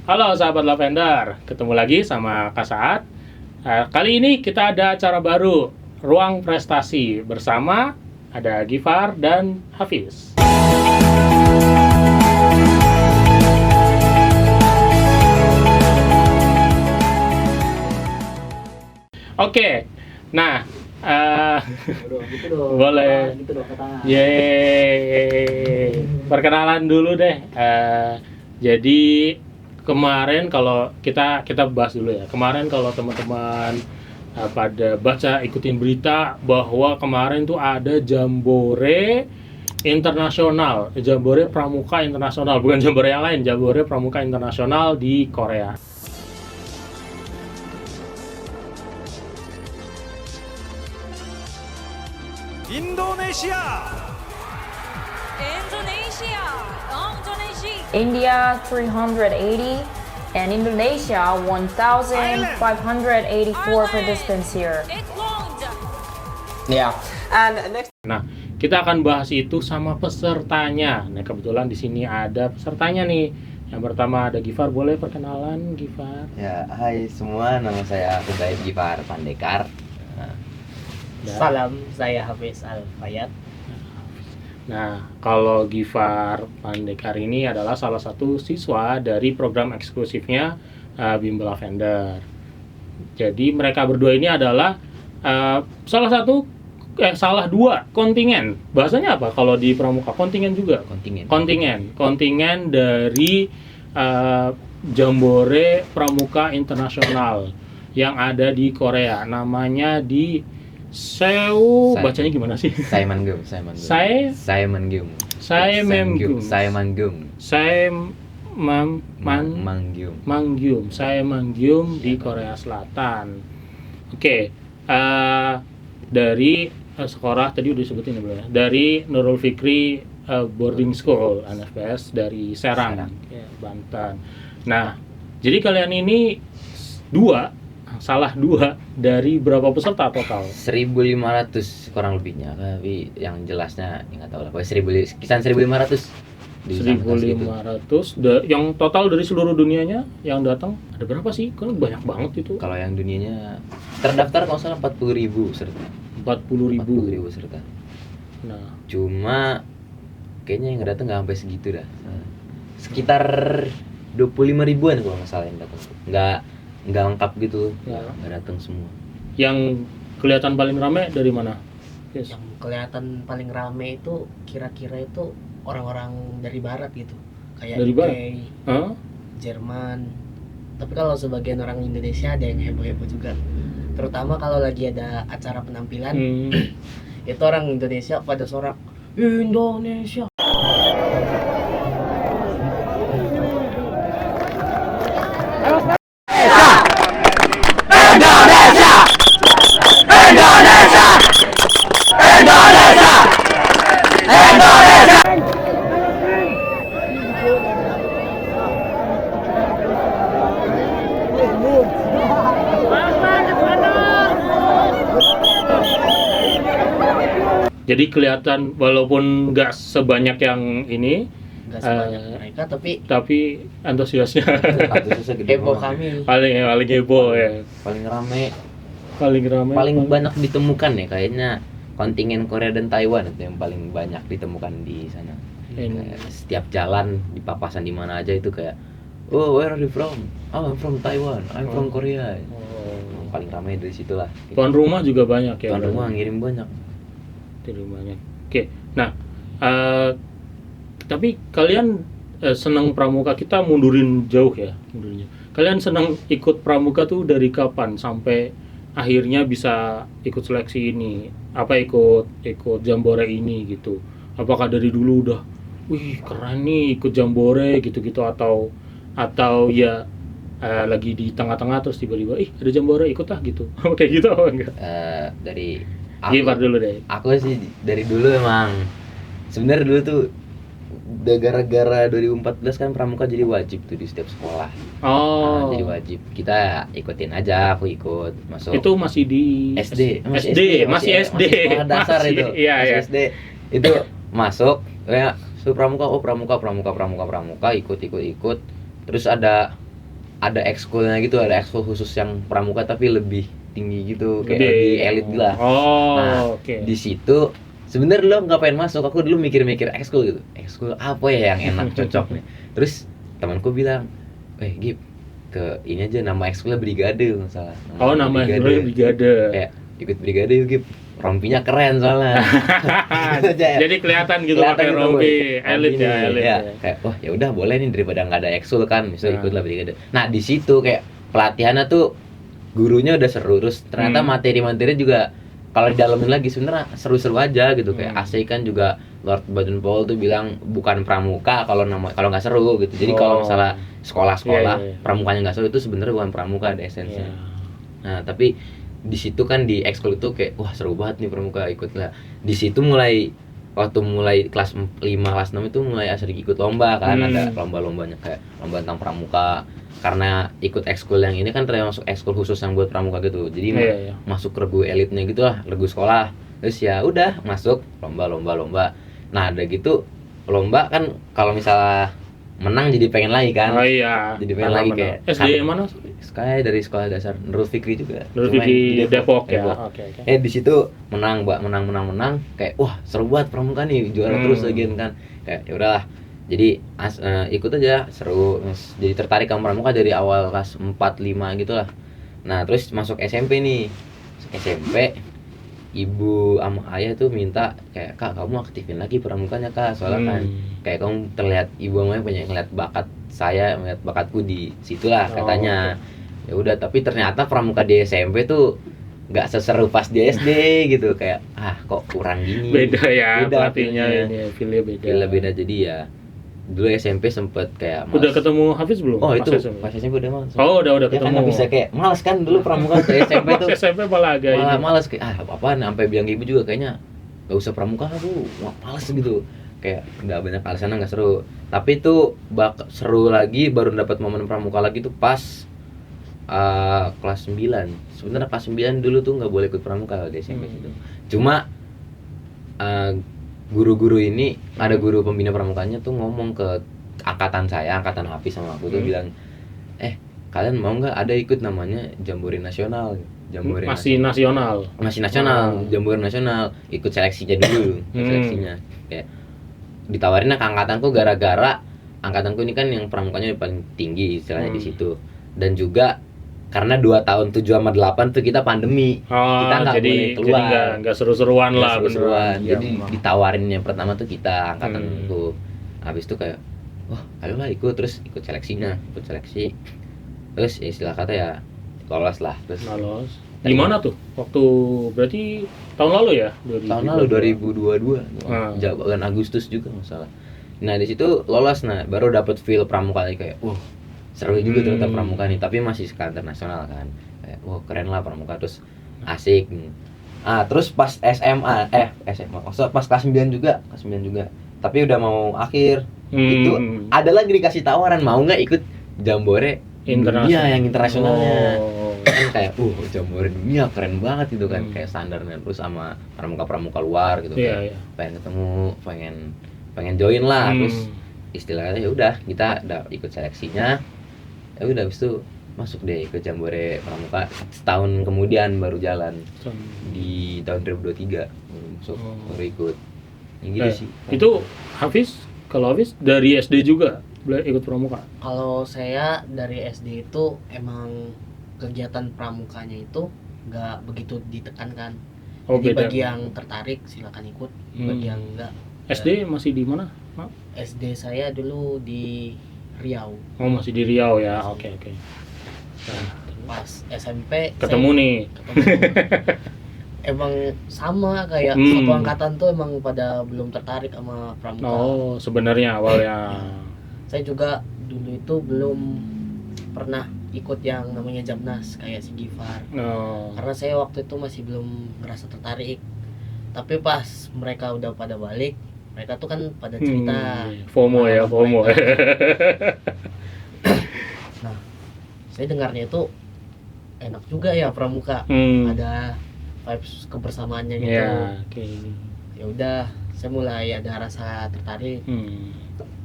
Halo sahabat Lavender, ketemu lagi sama Kak Saat. Kali ini kita ada acara baru, Ruang Prestasi, bersama ada Gifar dan Hafiz. Oke, nah, boleh. Yeay, perkenalan dulu deh. Jadi kemarin kalau kita bahas dulu ya. Kemarin kalau teman-teman pada baca ikutin berita bahwa kemarin tuh ada Jambore internasional, Jambore Pramuka internasional, bukan Jambore yang lain, Jambore Pramuka internasional di Korea. India 380 and Indonesia 1,584 participants here. Yeah. And next. Nah, kita akan bahas itu sama pesertanya. Nah, kebetulan di sini ada pesertanya nih. Yang pertama ada Gifar, boleh perkenalan Gifar? Ya, hai semua, nama saya Hubaib Gifar Pandekar. Salam, saya Hafiz Al-Fayat. Nah, kalau Gifar Pandekar ini adalah salah satu siswa dari program eksklusifnya Bimbel Lavender. Jadi mereka berdua ini adalah salah dua kontingen. Bahasanya apa kalau di Pramuka? Kontingen juga. Kontingen dari Jambore Pramuka Internasional yang ada di Korea. Namanya di Seoul, bacanya gimana sih? Saemanggeum. Saemanggeum di Korea Selatan. Oke, dari sekolah tadi udah disebutin ya, belum ya? Dari Nurul Fikri Boarding School NFPS dari Serang. Ya, Banten. Nah, jadi kalian ini salah dua dari berapa peserta total? 1.500 kurang lebihnya, tapi yang jelasnya nggak tahu lah. Pokoknya kisaran 1.500. 1.500. Yang total dari seluruh dunianya yang datang ada berapa sih? Kan banyak banget itu. Kalau yang dunianya terdaftar kalau salah 40.000 peserta. 40.000 peserta. Nah, cuma kayaknya yang datang nggak sampai segitu dah. Sekitar 25.000-an kalau nggak salah yang datang. Nggak lengkap gitu, nggak datang semua. Yang kelihatan paling rame dari mana? Yes. Yang kelihatan paling rame itu kira-kira itu orang-orang dari barat gitu, kayak dari UK, barat? Jerman. Tapi kalau sebagian orang Indonesia ada yang heboh-heboh juga. Terutama kalau lagi ada acara penampilan, itu orang Indonesia pada sorak Indonesia. Jadi kelihatan walaupun nggak sebanyak yang ini, Nggak sebanyak mereka, tapi antusiasnya Gede heboh banget. kami. paling heboh ya. Paling rame. Paling Banyak ditemukan ya kayaknya kontingen Korea dan Taiwan itu yang paling banyak ditemukan di sana. Kayak setiap jalan di papasan di mana aja itu kayak, oh, where are you from? Oh, I'm from Taiwan. I'm from Korea. Paling ramai dari situ lah. Tuan rumah juga banyak ya. Tuan rumah ngirim banyak. Oke, nah, tapi kalian senang pramuka, kita mundurin jauh ya, mundurnya. Kalian senang ikut pramuka tuh dari kapan sampai akhirnya bisa ikut seleksi ini? Apa ikut Jambore ini gitu? Apakah dari dulu udah, wih keren nih ikut Jambore gitu-gitu, atau ya lagi di tengah-tengah terus tiba-tiba, ada Jambore ikut lah gitu? Kayak gitu apa enggak? Dari Gimana dulu deh? Aku sih dari dulu emang sebenarnya dulu tuh gara-gara 2014 kan pramuka jadi wajib tuh di setiap sekolah. Oh. Jadi wajib. Kita ikutin aja, aku ikut masuk. Itu masih di masih SD. Sekolah dasar masih, itu. Iya, masih iya. SD. Itu masuk kayak pramuka, pramuka ikut. Terus ada ada ekskulnya gitu, ada ekskul khusus yang pramuka tapi lebih tinggi gitu, kayak Gede. lebih elit lah. Oh, Nah, oke. di situ sebenarnya lo nggak pengen masuk, aku dulu mikir-mikir ekskul gitu, ekskul apa ya yang enak cocok nih. Terus temanku bilang, Gip, ke ini aja, nama ekskulnya brigade masalah. Oh, nama ekskulnya brigade. Kayak ikut brigade yuk Gip, rompinya keren soalnya. Jadi kelihatan gitu pakai gitu, rompi Boy. elit Rompi ya, nih, elit ya. ya. Kayak wah ya udah boleh nih daripada nggak ada ekskul kan, misalnya Nah. ikutlah brigade. Nah di situ kayak pelatihannya tuh gurunya udah seru, terus ternyata materi-materi juga kalau didalemin lagi sebenarnya seru-seru aja gitu. Kayak AC kan juga Lord Baden-Powell tuh bilang bukan pramuka kalau nggak seru gitu. Jadi kalau misalnya sekolah-sekolah Iya. pramukanya nggak seru itu sebenarnya bukan pramuka, ada esensinya. Iya. Nah tapi di situ kan di ekskul itu kayak wah seru banget nih pramuka, ikut lah. Di situ waktu mulai kelas 5 kelas 6 itu mulai sering ikut lomba kan, ada lomba-lombanya kayak lomba tentang pramuka. Karena ikut ekskul yang ini kan termasuk ekskul khusus yang buat pramuka gitu. Jadi Iya. masuk regu elitnya gitu lah, regu sekolah. Terus ya udah masuk lomba. Nah, ada gitu lomba kan kalau misalnya menang jadi pengen lagi kan. Oh iya. Jadi pengen lagi kayak SD mana? Kayak dari sekolah dasar Nurul Fikri juga. Nurul Cuma Fikri di Depok ya. Oke. Di situ menang kayak wah seru banget pramuka nih, juara terus lagi kan. Kayak ya udahlah. Jadi ikut aja, seru. Jadi tertarik sama pramuka dari awal kelas 4 5 gitu lah. Nah, terus masuk SMP nih. Masuk SMP ibu sama ayah tuh minta kayak, Kak kamu aktifin lagi pramukanya Kak, soalnya kan kayak kamu terlihat, ibu sama ayah banyak ngeliat bakat saya, ngeliat bakatku di situlah katanya. Ya udah, tapi ternyata pramuka di SMP tuh nggak seseru pas di SD gitu, kayak kok kurang gini. Beda ya, Beda pelatihnya ini, feel-nya beda. Beda jadi ya. Dulu SMP sempet kayak Udah ketemu Hafiz belum? Oh itu SMP? pas SMP udah males. Oh udah Ya ketemu. kan bisa kayak males kan dulu pramuka ke SMP tuh. SMP malah agak Malah ini. males kayak apaan, sampai bilang ibu juga kayaknya gak usah pramuka, aku males gitu. Kayak udah banyak alasannya nggak seru. Tapi itu seru lagi, baru dapat momen pramuka lagi tuh pas kelas 9. Sebenarnya kelas 9 dulu tuh nggak boleh ikut pramuka di SMP itu. Cuma guru-guru ini, ada guru pembina pramukanya tuh ngomong ke angkatan saya, angkatan Hafiz sama aku tuh bilang, kalian mau nggak ada ikut namanya Jambore Nasional? Masih nasional. Jambore Nasional, ikut seleksinya dulu, seleksinya. Kayak ditawarin ke angkatanku gara-gara angkatanku ini kan yang pramukanya paling tinggi istilahnya di situ, dan juga karena 2 tahun 7 sama 8 tuh kita pandemi, kita nggak boleh keluar, jadi nggak seru-seruan lah, seru-seruan. beneran. Jadi Ya, ditawarin yang pertama tuh kita angkatanku. Habis itu kayak wah ayolah ikut, terus ikut seleksi. Terus ya istilah kata ya lolos lah. Terus lolos. Gimana tuh? Waktu berarti tahun lalu ya? tahun lalu 2022. Bulan Agustus juga masalah. Nah di situ lolos, nah baru dapat feel pramuka lagi, kayak seru juga ternyata pramuka nih, tapi masih skala internasional kan. Kayak keren lah pramuka, terus asik. Terus pas SMA maksudnya pas kelas 9 juga. Tapi udah mau akhir. Itu ada lagi dikasih tawaran, mau nggak ikut Jambore dunia yang internasionalnya. Kan kayak Jambore dunia keren banget gitu kan, kayak standarnya, terus sama pramuka luar gitu. Kayak pengen ketemu, pengen join lah. Terus istilahnya ya udah kita udah ikut seleksinya. Ya udah, habis itu masuk deh ikut Jambore pramuka. Setahun kemudian baru jalan, di tahun 2023 baru masuk, baru ikut. Ya gitu sih. Itu kalau Hafiz dari SD juga ikut pramuka? Kalau saya dari SD itu emang kegiatan pramukanya itu nggak begitu ditekankan. Jadi beda. bagi yang tertarik silakan ikut, bagi yang enggak. SD masih di mana? SD saya dulu di Riau. Oh masih di Riau ya, oke. Pas SMP Ketemu nih. Emang sama kayak satu angkatan tuh emang pada belum tertarik sama pramuka. Oh sebenarnya awalnya. Saya juga dulu itu belum pernah ikut yang namanya Jamnas kayak si Gifar. Karena saya waktu itu masih belum ngerasa tertarik. Tapi pas mereka udah pada balik, mereka tuh kan pada cerita FOMO. Nah, saya dengarnya itu enak juga ya pramuka. Ada vibes kebersamaannya gitu. Ya, Ya udah, saya mulai ada rasa tertarik.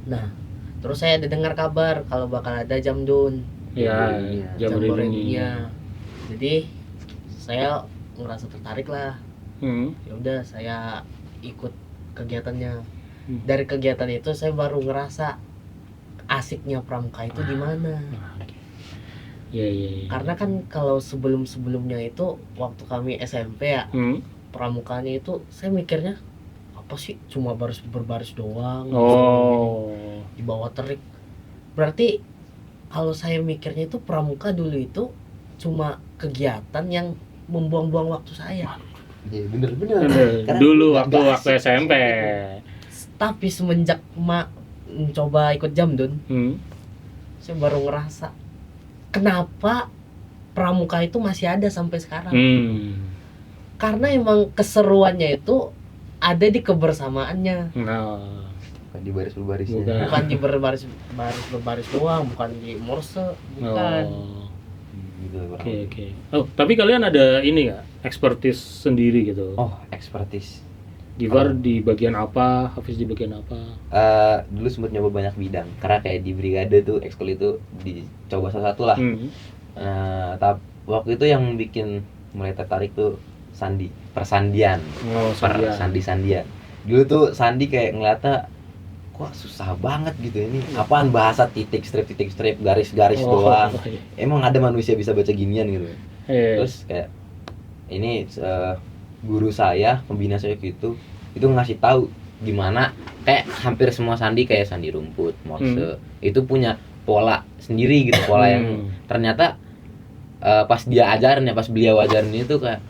Nah, terus saya ada dengar kabar kalau bakal ada Jamdun. Ya, Jambore Jambore Dunia. Dunia. Jadi saya ngerasa tertarik lah. Ya udah saya ikut kegiatannya. Dari kegiatan itu saya baru ngerasa asiknya pramuka itu di mana. Iya. Karena kan kalau sebelum-sebelumnya itu waktu kami SMP ya, pramukanya itu saya mikirnya apa sih, cuma berbaris doang. Oh. Di bawah terik. Berarti kalau saya mikirnya itu pramuka dulu itu cuma kegiatan yang membuang-buang waktu saya. Iya bener. Dulu waktu SMP. Tapi semenjak mencoba ikut Jamdun, saya baru ngerasa kenapa pramuka itu masih ada sampai sekarang. Karena emang keseruannya itu ada di kebersamaannya. Nah, Bukan di baris-barisnya. Bukan di berbaris doang, bukan di morse, bukan. Gitu, Oke. Oh, tapi kalian ada ini nggak? Expertise sendiri gitu? Oh, expertise. Gifar di bagian apa? Hafiz di bagian apa? Dulu sempat nyoba banyak bidang karena kayak di brigade tuh ekskul itu dicoba salah satu lah. Tapi waktu itu yang bikin mulai tertarik tuh persandian. Sandi-sandian. Dulu tuh sandi kayak ngeliatnya kok susah banget gitu ini. Apaan bahasa titik strip, garis-garis doang. Emang ada manusia bisa baca ginian gitu. Terus kayak ini guru saya, pembina saya gitu, itu ngasih tahu gimana kayak hampir semua sandi kayak sandi rumput, morse, itu punya pola sendiri gitu, pola yang ternyata pas beliau ajarin itu kayak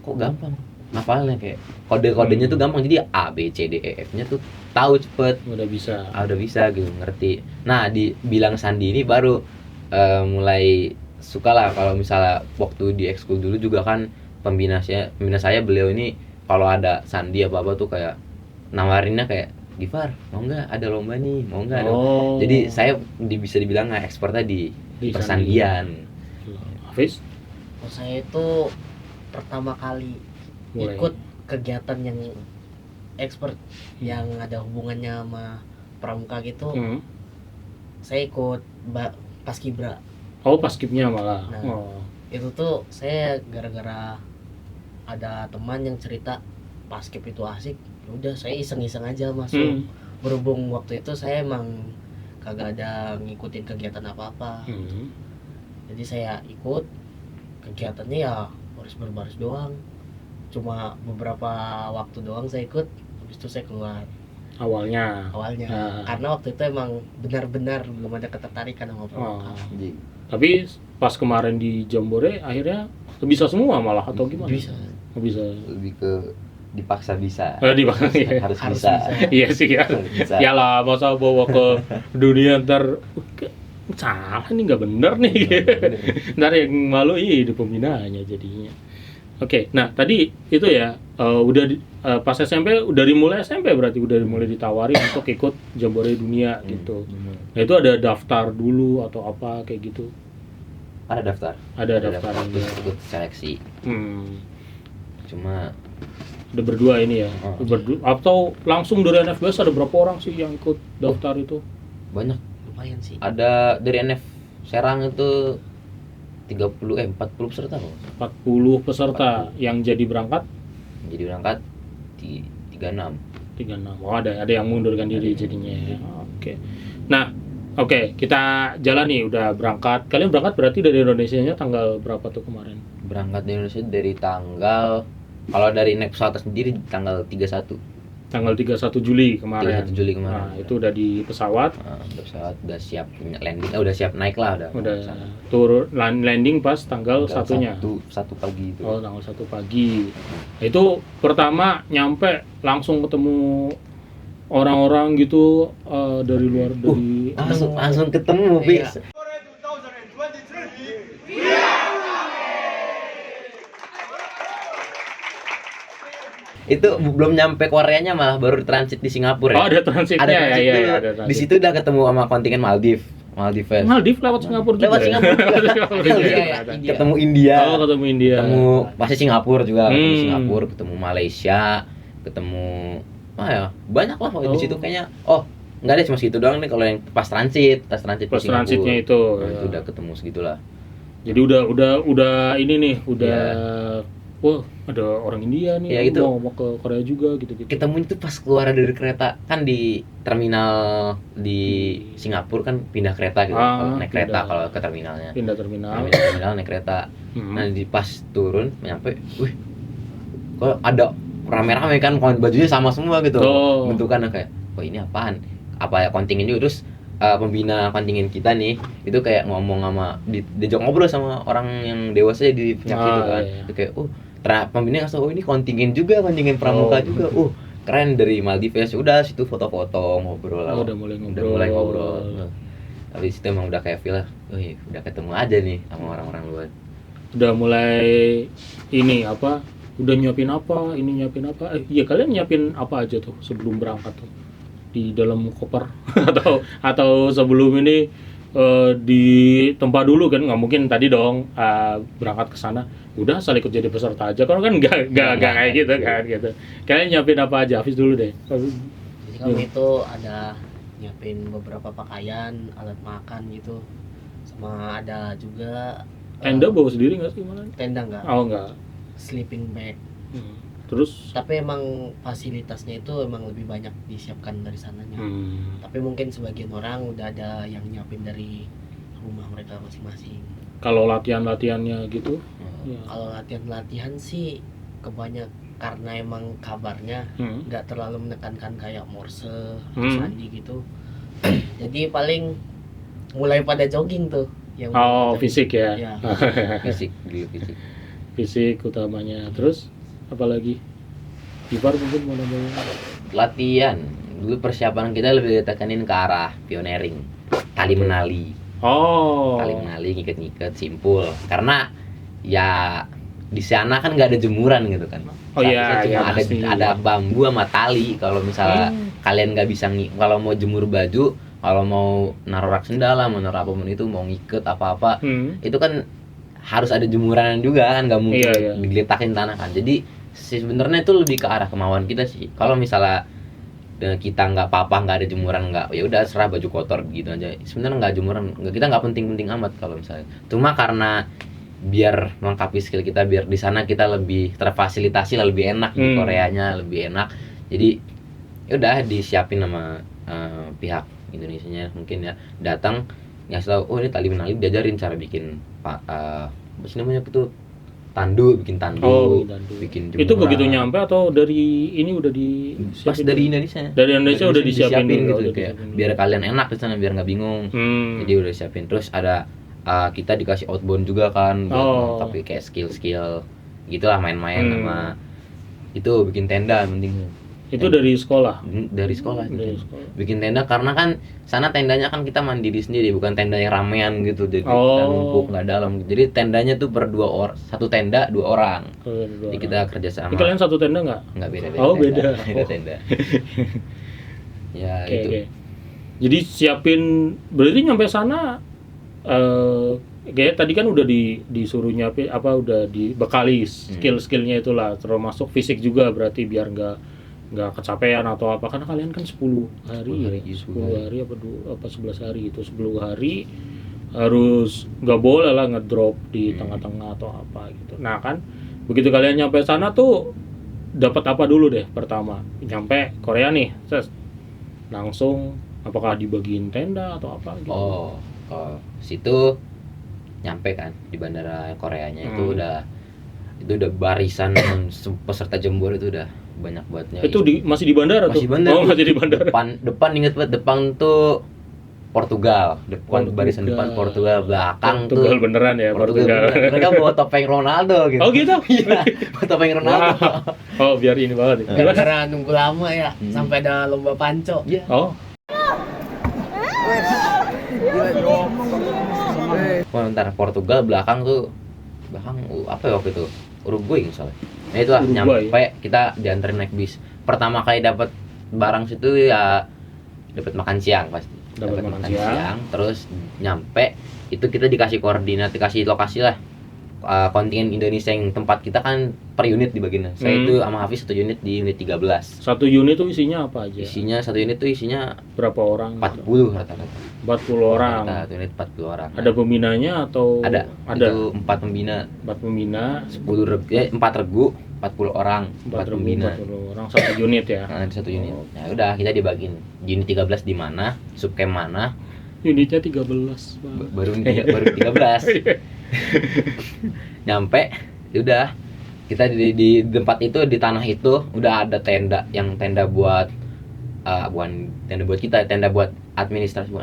kok gampang ngapalnya, kayak kode-kodenya tuh gampang, jadi A B C D E F-nya tuh tahu cepet, udah bisa gitu, ngerti. Nah, di bilang sandi ini baru mulai suka lah. Kalau misalnya waktu di ekskul dulu juga kan pembina saya beliau ini kalau ada sandi apa tuh kayak nawarinnya kayak Gifar mau nggak ada lomba nih, mau nggak ada. Jadi saya bisa dibilang nggak ekspornya di persandian. Hafiz? Saya itu pertama kali ikut kegiatan yang expert yang ada hubungannya sama pramuka gitu. Saya ikut paskibra. Oh, paskibnya malah. Nah, itu tuh saya gara-gara ada teman yang cerita paskib itu asik, udah saya iseng-iseng aja masuk. Berhubung waktu itu saya emang kagak ada ngikutin kegiatan apa-apa, jadi saya ikut kegiatannya ya baris doang, cuma beberapa waktu doang saya ikut, habis itu saya keluar awalnya. Karena waktu itu emang benar-benar belum ada ketertarikan sama pramuka. Tapi pas kemarin di Jambore akhirnya bisa semua malah atau gimana? Bisa. Lebih ke dipaksa bisa. Harus bisa. Iya sih ya. Yalah, masa bawa ke dunia ntar salah nih, nggak bener nih. Ntar yang malu di pembinaannya jadinya. Oke, nah tadi itu ya pas SMP dari mulai SMP berarti udah mulai ditawari untuk ikut Jambore Dunia gitu. Nah itu ada daftar dulu atau apa kayak gitu? Ada daftar. Terus ikut seleksi. Cuma ada berdua ini ya. Atau langsung dari NFBS ada berapa orang sih yang ikut daftar itu? Banyak. Lumayan sih. Ada dari NF Serang itu 40 peserta loh. 40 peserta 40. Yang jadi berangkat 36. Oh, ada yang mundurkan diri jadinya. Oke. Nah, kita jalan nih, udah berangkat. Kalian berangkat berarti dari Indonesianya tanggal berapa tuh kemarin? Berangkat dari Indonesia dari tanggal, kalau dari naik pesawat sendiri tanggal 31 Juli kemarin. Nah, itu udah di pesawat. Udah siap landing, udah siap naik lah udah turun landing pas tanggal 1-nya. 1 pagi itu. Oh, tanggal 1 pagi. Nah, itu pertama nyampe langsung ketemu orang-orang gitu dari luar dari langsung ketemu, bis. Itu belum nyampe Koreanya malah baru transit di Singapura. Oh, ada transitnya. Ada transit dulu. Ada transit. Di situ udah ketemu sama kontingen Maldives lewat Singapura juga. Ketemu India. Ketemu India. Ketemu pasti Singapura juga, ketemu Malaysia, ketemu banyak lah di situ kayaknya. Enggak deh, cuma segitu doang nih kalau yang pas transit Pas ke Singapura. transitnya itu. Nah, Ya. itu udah ketemu segitulah. Jadi udah ini nih, udah wah, ada orang India nih Ya, itu. mau ke Korea juga gitu-gitu. Ketemu itu pas keluar dari kereta kan di terminal di Singapura kan pindah kereta gitu. Kalau naik kereta pindah. kalau ke terminalnya. Pindah terminal. Nah, pindah terminal naik kereta. Hmm. Nah, di pas turun nyampe, wih, kok ada rame-rame kan, bajunya sama semua gitu. Oh. Bentukannya kayak, oh ini apaan? Apa ya kontingen juga, terus pembina kontingen kita nih itu kayak ngomong sama diajak ngobrol sama orang yang dewasa di pihak itu kan. Iya. Itu kayak, pembina ngasih, oh ini kontingen juga, kontingen pramuka juga. Keren dari Maldives. Udah situ foto-foto ngobrol. Oh, udah mulai ngobrol. Habis itu emang udah kayak feel lah, udah ketemu aja nih sama orang-orang luar. Udah mulai ini apa? Udah nyiapin apa? Ini nyiapin apa? Iya, kalian nyiapin apa aja tuh sebelum berangkat tuh? Di dalam koper atau sebelum ini di tempat dulu kan, nggak mungkin tadi dong berangkat ke sana udah asal ikut jadi peserta aja kan nggak kayak gitu kan gitu. Kalian nyiapin apa aja? Hafiz dulu deh. Jadi kami itu ada nyiapin beberapa pakaian, alat makan gitu, sama ada juga Tenda bawa sendiri nggak sih malah? tenda enggak, Oh nggak. sleeping bag. Terus Tapi emang fasilitasnya itu emang lebih banyak disiapkan dari sananya. Tapi mungkin sebagian orang udah ada yang nyiapin dari rumah mereka masing-masing. kalau latihannya gitu? Ya. Kalau latihan sih kebanyak karena emang kabarnya nggak terlalu menekankan kayak Morse, Sandi gitu. Jadi paling mulai pada jogging tuh. Yang Fisik ya. Ya. Fisik. Fisik utamanya. Terus apalagi? Ipar mungkin mau namanya. Latihan. Dulu persiapan kita lebih ditekanin ke arah pioneering, tali menali. Tali menali, ngiket-ngiket, simpul. Karena ya di sana kan nggak ada jemuran gitu kan. Cuma ada bambu sama tali. Kalau misalnya kalian nggak bisa kalau mau jemur baju, kalau mau naruh rak sendal lah, mau naruh apapun itu, mau ngiket apa-apa, itu kan harus ada jemuran juga kan, nggak mungkin digeletakin tanah kan. Jadi sebenarnya itu lebih ke arah kemauan kita sih. Kalau misalnya kita nggak apa-apa, nggak ada jemuran, nggak, ya udah serah baju kotor gitu aja. Sebenarnya nggak jemuran, kita nggak penting-penting amat kalau misalnya. Cuma karena biar melengkapi skill kita, biar di sana kita lebih terfasilitasi lah, lebih enak di Koreanya, lebih enak. Jadi ya udah disiapin sama pihak Indonesianya mungkin ya, datang ngasih tahu, ini tali menali, diajarin cara bikin apa sih namanya tuh, bikin tandu, bikin jemuran. Itu begitu nyampe atau dari ini udah disiapin? Pas dari Indonesia. Dari Indonesia udah disiapin gitu kayak biar kalian enak di sana, biar nggak bingung. Jadi udah disiapin. Terus ada kita dikasih outbound juga kan, tapi kayak skill gitulah, main-main sama itu, bikin tenda penting. Itu dari sekolah. Dari sekolah. Bikin tenda karena kan sana tendanya kan kita mandiri sendiri, bukan tenda yang ramean gitu, jadi kita numpuk nggak dalam. Jadi tendanya tuh satu tenda 2 orang. Jadi kita kerja sama. Kalian satu tenda nggak? Nggak, beda. Beda. Beda tenda. Ya gitu. Jadi siapin, berarti nyampe sana kayak tadi kan udah disuruh nyiapin udah dibekali skill-skillnya itulah, termasuk fisik juga berarti biar nggak kecapean atau apa, karena kalian kan 10 hari 10 hari apa 11 hari itu, 10 hari harus nggak boleh lah ngedrop di tengah-tengah atau apa gitu. Nah kan begitu kalian nyampe sana tuh dapat apa dulu deh pertama nyampe Korea nih, langsung apakah dibagiin tenda atau apa gitu? Ke situ nyampe kan di bandara Koreanya, itu udah barisan peserta jembor itu udah banyak bangetnya. Itu masih di bandara tuh? Masih di bandara. Depan inget banget, depan tuh Portugal, barisan depan Portugal, belakang Portugal beneran ya, Portugal. Mereka bawa topeng Ronaldo gitu. Oh gitu? Iya, bawa topeng Ronaldo. Biar ini banget. Karena nunggu lama ya, sampai ada lomba panco. Iya. Bentar, Portugal belakang apa ya waktu itu? Uruguay misalnya. Nah itulah, nyampe kita dianterin naik bis. Pertama kali dapat barang situ ya dapat makan siang pasti. Dapat makan siang, terus nyampe itu kita dikasih koordinat, dikasih lokasi lah. kontingen Indonesia yang tempat kita kan per unit dibaginya. Saya itu sama Hafiz satu unit di unit 13. Satu unit tuh isinya apa aja? Satu unit tuh isinya berapa orang? 40 rata-rata. 40 orang. Satu unit 40 orang. Ada pembinanya atau? Ada. Itu 4 pembina. 4 pembina. 4 regu, 40 orang. 4 pembina. 40 orang satu unit ya. Nah, di satu unit. Nah, udah kita dibagiin. Unit 13 di mana? Subcamp mana? Unitnya 13. Baru 13. Nyampe, udah kita di tempat itu, di tanah itu udah ada tenda, yang tenda buat bukan tenda buat kita, tenda buat administrasi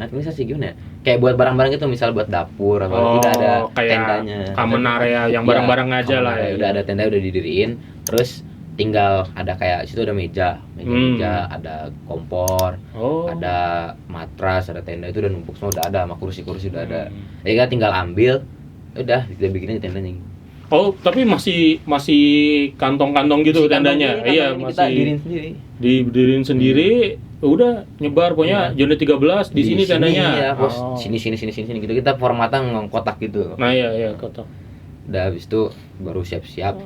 gimana ya? Kayak buat barang-barang itu, misal buat dapur atau udah ada kayak tendanya. Common area yang barang-barang aja lah ya. Udah ada tenda, udah didiriin, terus tinggal ada kayak situ ada meja, ada kompor, ada matras, ada tenda, itu udah numpuk semua, udah ada, sama kursi-kursi udah ada. Jadi kita tinggal ambil, udah kita bikinin tendanya. Oh, tapi masih kantong-kantong gitu tendanya. Iya, kita masih diriin sendiri. Diberdiriin sendiri, udah nyebar pokoknya unit 13 di sini tendanya. Iya, sini gitu. Kita formatan kotak gitu. Nah, iya kotak. Udah habis itu baru siap-siap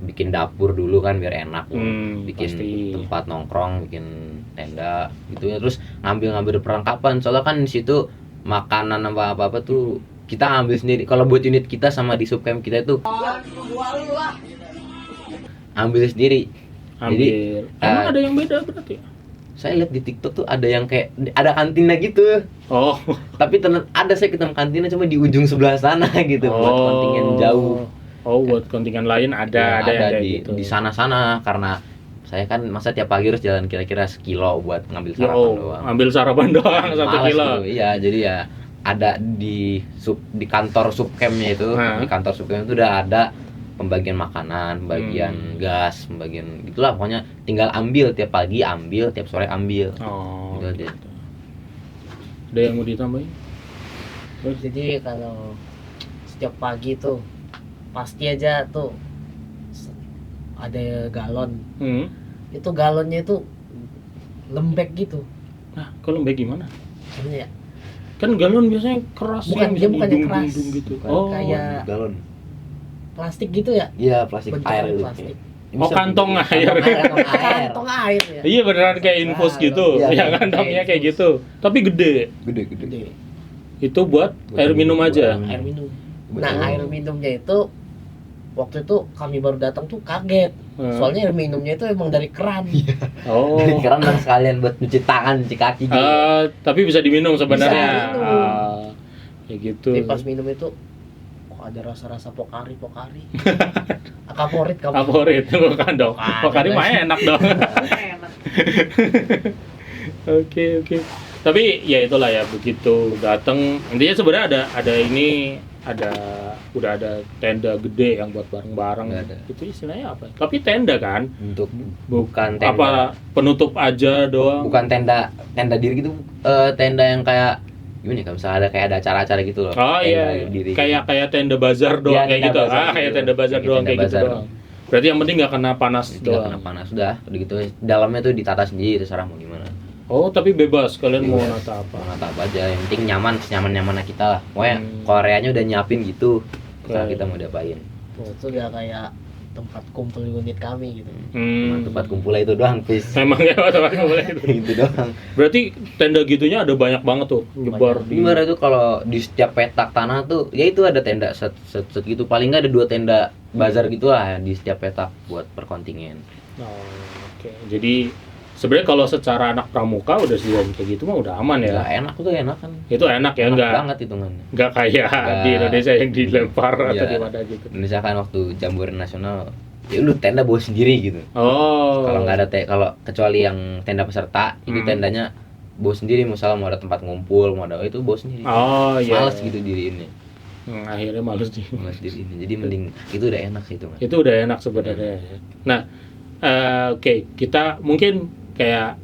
bikin dapur dulu kan biar enak. Bikin pasti. Tempat nongkrong, bikin tenda gitu ya. Terus ngambil perlengkapan. Soalnya kan di situ makanan apa tuh kita ambil sendiri. Kalau buat unit kita sama di subcamp kita itu ambil sendiri. Jadi emang ada yang beda berarti? Saya lihat di TikTok tuh ada yang kayak ada kantinnya gitu. Oh. Tapi ada saya ketemu kantinnya cuma di ujung sebelah sana gitu, buat kontingen jauh. Oh, buat kontingen lain ada yang kayak gitu. Di sana-sana, karena saya kan masa tiap pagi harus jalan kira-kira sekilo buat ngambil sarapan doang. Ambil sarapan doang 1 kilo. Gitu. Iya, jadi ya ada di kantor subcampnya itu, di kantor subcamp itu udah ada pembagian makanan, pembagian gas, pembagian gitulah, pokoknya tinggal ambil tiap pagi, ambil tiap sore, ambil. Oh. Gitu. Ada yang mau ditambahin? Jadi kalau setiap pagi tuh pasti aja tuh ada galon. Itu galonnya itu lembek gitu. Nah, kalau lembek gimana? Maksudnya ya? Kan galon biasanya keras, bukan keras gitu. Kayak galon plastik gitu ya? Iya, plastik air gitu. Plastik. Kantong air. Kantong air ya. Iya, beneran kayak infus gitu. Iya, kantongnya kayak gitu. Tapi gede. Gede. Itu buat air minum aja. Air minum. Nah, air minumnya itu waktu itu kami baru datang tuh kaget. Soalnya air minumnya itu emang dari keran. Oh. Dari keran dan sekalian buat cuci tangan, cuci kaki gitu. Tapi bisa diminum sebenarnya. Bisa diminum. Ya gitu. Tapi pas minum itu kok ada rasa-rasa pokari. Kaporit. Bukan dong. Pokari mah enak dong. Oke. Tapi ya itulah ya, begitu datang intinya sebenarnya udah ada tenda gede yang buat bareng-bareng. Itu istilahnya apa? Tapi tenda kan? Bukan tenda. Apa penutup aja doang? Bukan tenda diri gitu. Tenda yang kayak gimana ya, kalau misalnya ada acara-acara gitu loh. Oh iya. Kayak tenda bazar doang kayak gitu. Kayak tenda bazar doang kayak gitu doang. Berarti yang penting nggak kena panas doang. Nggak kena panas udah gitu. Dalamnya tuh ditata sendiri, terserah mau gimana. Oh, tapi bebas kalian mau nata apa? Mau nata apa aja, yang penting nyaman kita lah. Pokoknya Koreanya udah nyiapin gitu. Terserah kita mau diapain. Itu udah kayak tempat kumpul unit kami gitu. Tempat kumpulnya itu doang, Fis. Memang ya tempat kumpulnya itu. Itu doang. Berarti tenda gitunya ada banyak banget tuh nyebar di. Gimana tuh kalau di setiap petak tanah tuh, ya itu ada tenda set gitu. Paling nggak ada 2 tenda bazar gitu lah di setiap petak buat perkontingen. Oh, oke. Jadi sebenarnya kalau secara anak pramuka udah sediain kayak gitu mah udah aman ya. Nggak enak tuh, enakan. Itu enak ya, enak enggak? Banget hitungannya. Enggak kayak di Indonesia yang dilempar atau gimana gitu. Indonesia kan waktu Jamboree Nasional, ya lu tenda bawa sendiri gitu. Oh. Kalau nggak ada kalau kecuali yang tenda peserta, itu tendanya bawa sendiri. Misalnya mau ada tempat ngumpul, mau ada itu bawa sendiri. Oh iya. Males gitu diriinnya. Akhirnya males diriinnya. Jadi mending itu udah enak sih itu. Itu udah enak sebenarnya. Nah, oke, kita mungkin kayak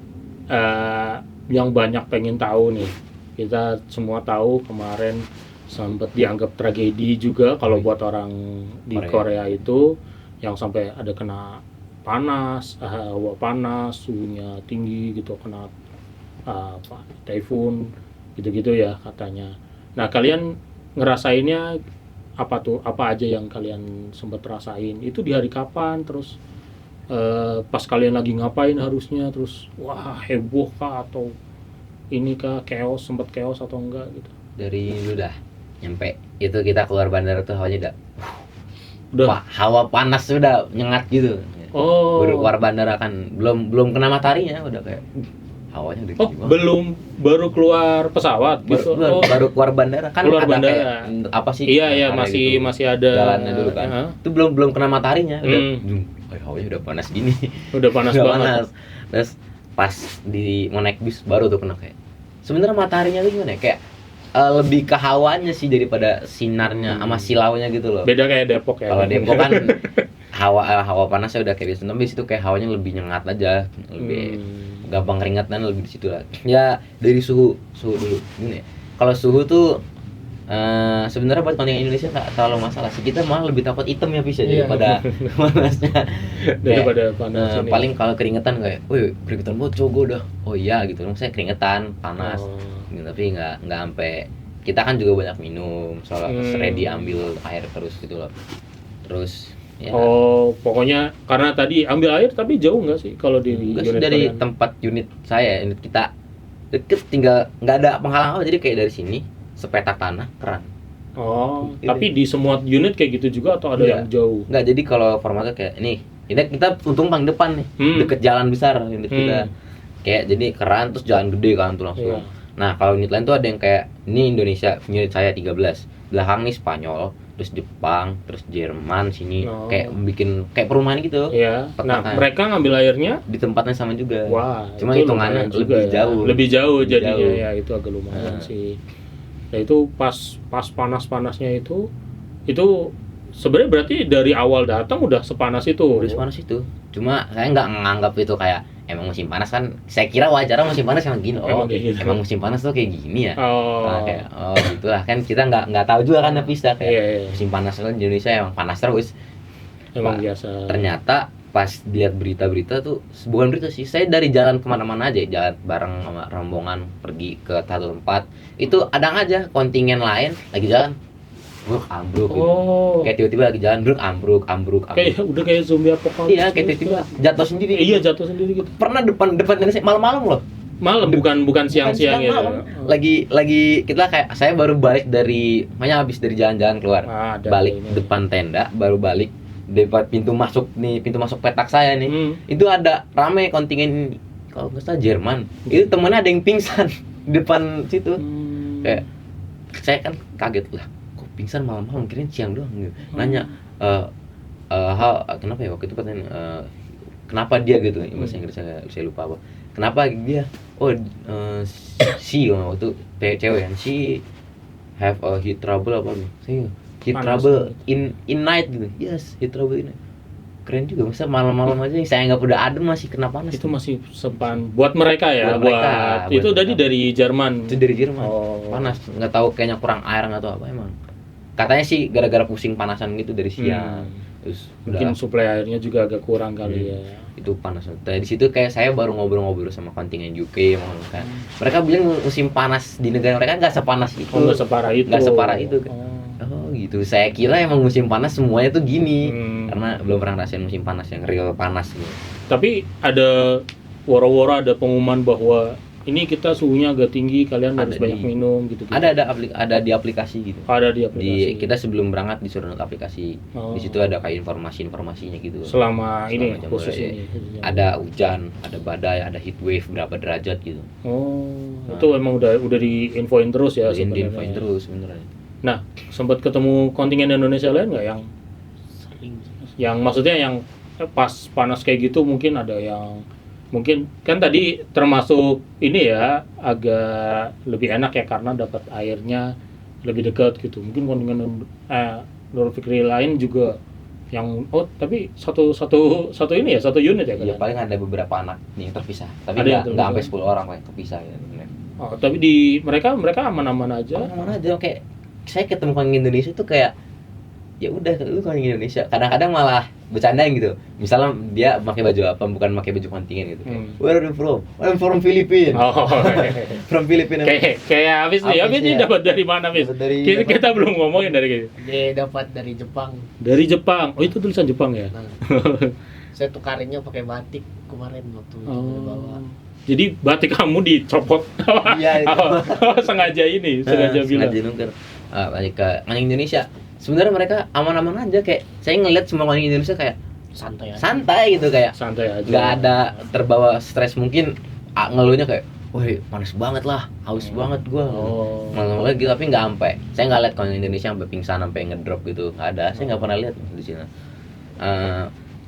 yang banyak pengen tahu nih, kita semua tahu kemarin sempat dianggap tragedi juga kalau buat orang di Korea itu yang sampai ada kena panas, hawa panas, suhunya tinggi gitu, kena typhoon gitu-gitu ya katanya. Nah, kalian ngerasainnya apa aja yang kalian sempat rasain? Itu di hari kapan? Terus pas kalian lagi ngapain harusnya? Terus wah heboh kah atau ini kah chaos, sempat chaos atau enggak gitu? Dari dulu dah nyampe itu kita keluar bandara tuh hawanya Udah. hawa panas sudah nyengat gitu. Oh. Baru keluar bandara kan belum kena mataharinya udah kayak hawanya udah Oh, gimana. baru keluar pesawat gitu. Baru keluar bandara kan Keluar ada bandara. kayak apa sih? Iya, matahari gitu. masih ada Jalannya dulu kan. Itu belum kena mataharinya udah hawanya udah panas gini. Udah panas Udah banget. panas. Terus pas mau naik bis baru tuh kena kayak sebenarnya mataharinya tuh gimana ya? Kayak lebih ke hawanya sih daripada sinarnya sama silaunya gitu loh. Beda kayak Depok ya. Kalau Depok kan hawa panasnya udah kayak biasa, tapi di situ kayak hawanya lebih nyengat aja, lebih gampang keringetan lebih di situ lah. Ya dari suhu dulu gini ya. Kalau suhu tuh sebenarnya buat kontingen Indonesia nggak terlalu masalah sih, kita malah lebih takut hitam ya bisa daripada panasnya. Daripada panas ini. Paling kalau keringetan kayak, wih keringetan banget cowok gue udah, oh iya gitu, maksudnya keringetan panas. Gitu, tapi nggak sampai, kita kan juga banyak minum soalnya ready ambil air terus gitu loh. Terus ya pokoknya karena tadi ambil air tapi jauh nggak sih kalau di unit dari kalian? tempat unit kita deket, tinggal nggak ada penghalang apa, jadi kayak dari sini sepetak tanah keran. Tapi di semua unit kayak gitu juga atau ada yang jauh? Nggak, jadi kalau formatnya kayak ini kita untung paling depan nih, deket jalan besar unit kita. Kayak jadi keran terus jalan gede kan tuh langsung. Nah kalau unit lain tuh ada yang kayak ini Indonesia, unit saya 13, belakang nih Spanyol, terus Jepang, terus Jerman sini, kayak bikin kayak perumahan gitu. Iya. Nah mereka ngambil airnya di tempatnya sama juga. Wah, cuma hitungannya lebih jauh jadinya ya, itu agak lumayan sih. Nah itu pas panas-panasnya itu sebenarnya berarti dari awal datang udah sepanas itu. Udah sepanas itu. Cuma saya nggak menganggap itu kayak emang musim panas kan. Saya kira wajar musim panas emang gini. Emang musim panas tuh kayak gini ya. Nah, kayak gitulah kan, kita nggak tahu juga kan bisa kayak musim panas kan di Indonesia emang panas terus. Emang biasa. Ternyata pas lihat berita-berita tuh, bukan berita sih, saya dari jalan kemana-mana aja, jalan bareng sama rombongan pergi ke satu tempat, itu ada aja kontingen lain lagi jalan bruk ambruk gitu. Kayak tiba-tiba lagi jalan bruk ambruk. Kayak udah kayak zombie apokalips. Iya, kayak tiba-tiba jatuh sendiri. Iya, jatuh sendiri gitu. Pernah depan Indonesia malam-malam loh. Malam bukan siang-siang ya. Lagi kita kayak, saya baru balik dari, makanya habis dari jalan-jalan keluar. Balik depan tenda, baru balik depan pintu masuk petak saya nih. Itu ada rame kontingen kalau nggak salah Jerman. Itu temennya ada yang pingsan di depan situ. Kayak saya kan kaget lah, kok pingsan malam-malam, kirain siang doang gitu. Nanya kenapa ya waktu itu katanya, kenapa dia gitu, bahasa Inggris saya lupa apa. Kenapa dia? Si waktu cewek kan, si have a heat trouble apa nih? Saya heat trouble in night gitu. Yes, heat trouble in night. Keren juga, masa malam-malam aja yang saya anggap udah adem masih kena panas. Itu masih sepan buat mereka ya, buat itu tadi dari Jerman. Itu dari Jerman. Panas, nggak tahu kayaknya kurang air nggak tahu apa emang. Katanya sih gara-gara pusing panasan gitu dari siang. Terus mungkin suplai airnya juga agak kurang kali ya. Itu panas. Di situ kayak saya baru ngobrol-ngobrol sama kontingen UK kan. Mereka bilang musim panas di negara mereka nggak sepanas itu. Nggak separah itu. Gitu. Saya kira emang musim panas semuanya tuh gini. Karena belum pernah rasain musim panas yang real panas gitu. Tapi ada woro-woro ada pengumuman bahwa ini kita suhunya agak tinggi, kalian harus banyak minum gitu. Ada di aplikasi gitu. Ada di aplikasi. Kita sebelum berangkat disuruh download aplikasi. Di situ ada kayak informasinya gitu. Selama ini khusus ini. Ada hujan, ada badai, ada heat wave berapa derajat gitu. Itu emang udah diinfoin terus ya sebenarnya. Diinfoin terus sebenarnya. Nah, sempat ketemu kontingen Indonesia lain nggak yang maksudnya yang pas panas kayak gitu, mungkin ada yang mungkin kan tadi termasuk ini ya agak lebih enak ya karena dapat airnya lebih dekat gitu. Mungkin kontingen Nurul Fikri lain juga yang tapi satu ini ya, satu unit ya kan? Iya, paling ada beberapa anak nih yang terpisah. Tapi nggak sampai 10 orang yang terpisah ya. Tapi di mereka aman-aman aja. Aman-aman aja, kayak saya ketemu orang Indonesia tuh kayak ya udah lu kalau yang Indonesia kadang-kadang malah bercandain gitu, misalnya dia pakai baju apa, bukan pakai baju kontingen gitu. Where are you from? I'm from Philippines. Oh, From Philippines. kayak Hafiz nih. Hafiz ini dapat dari mana, Hafiz? Dapat dari Kita belum ngomongin dari gitu. Dia dapat dari Jepang. Dari Jepang. Oh, itu tulisan Jepang ya? Nah, saya tukarinnya pakai batik kemarin waktu itu bawa. Jadi batik kamu dicopot. Iya, itu. Sengaja bilang. Sengaja nuker. Balik ke orang Indonesia. Sebenarnya mereka aman-aman aja, kayak saya ngeliat semua orang Indonesia kayak santai gitu, kayak Santai aja. nggak ada terbawa stres. Mungkin ngeluhnya kayak, woi panas banget lah, haus banget gua. Malah gitu, tapi nggak sampai. Saya nggak lihat kalau di Indonesia sampai pingsan, sampai ngedrop gitu, nggak ada. Saya nggak pernah lihat di sini.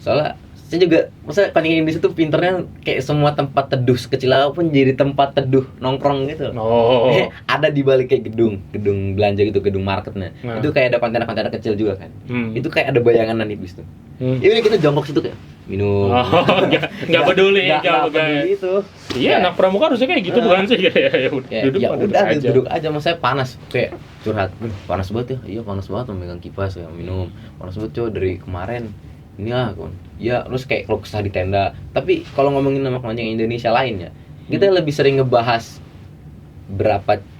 Soalnya saya juga, masa kontingen Indonesia tuh pinternya kayak semua tempat teduh sekecil apapun jadi tempat teduh nongkrong gitu. Ada di balik kayak gedung belanja gitu, gedung marketnya. Itu kayak ada kontena-kontena kecil juga kan. Itu kayak ada bayangan nipis tuh. Ini kita jongkok situ kayak minum. Nggak peduli, nggak peduli itu. Iya, anak pramuka harusnya kayak gitu bukan sih? Ya udah duduk aja, mas saya panas kayak curhat, panas banget ya. Iya panas banget, memegang kipas ya, minum. Panas banget coy dari kemarin. Ini lah kon. Ya, terus kayak kalau kesah di tenda. Tapi kalau ngomongin nama kontingen Indonesia lain ya, kita lebih sering ngebahas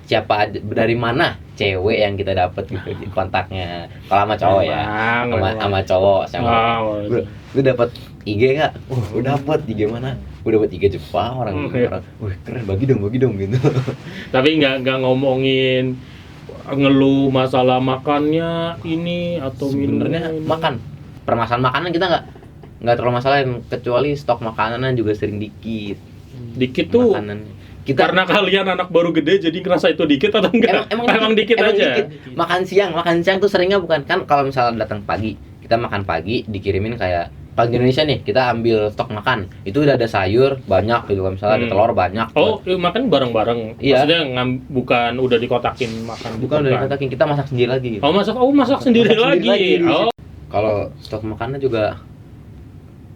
siapa aja, dari mana cewek yang kita dapat gitu di kontaknya. Kalau sama cowok ya, sama cowok sama. Lu dapat IG enggak? Lu dapat IG mana? Gue dapat IG Jepang orang. Wih, keren, bagi dong gitu. Tapi nggak ngomongin ngeluh masalah makannya ini atau sebenarnya makan. Permasalahan makanan kita nggak terlalu masalahin, kecuali stok makanannya juga sering dikit tuh makanan. Karena kalian anak baru gede jadi ngerasa itu dikit atau enggak? Emang dikit aja. Dikit. Makan siang tuh seringnya bukan kan, kalau misalnya datang pagi kita makan pagi dikirimin kayak kalau di Indonesia nih kita ambil stok makan itu udah ada sayur banyak gitu, kalau misalnya ada telur banyak. Makan bareng-bareng. Iya. Maksudnya bukan udah dikotakin makan. Bukan udah dikotakin, kita masak sendiri lagi gitu. Masak sendiri lagi. Kalau stok makannya juga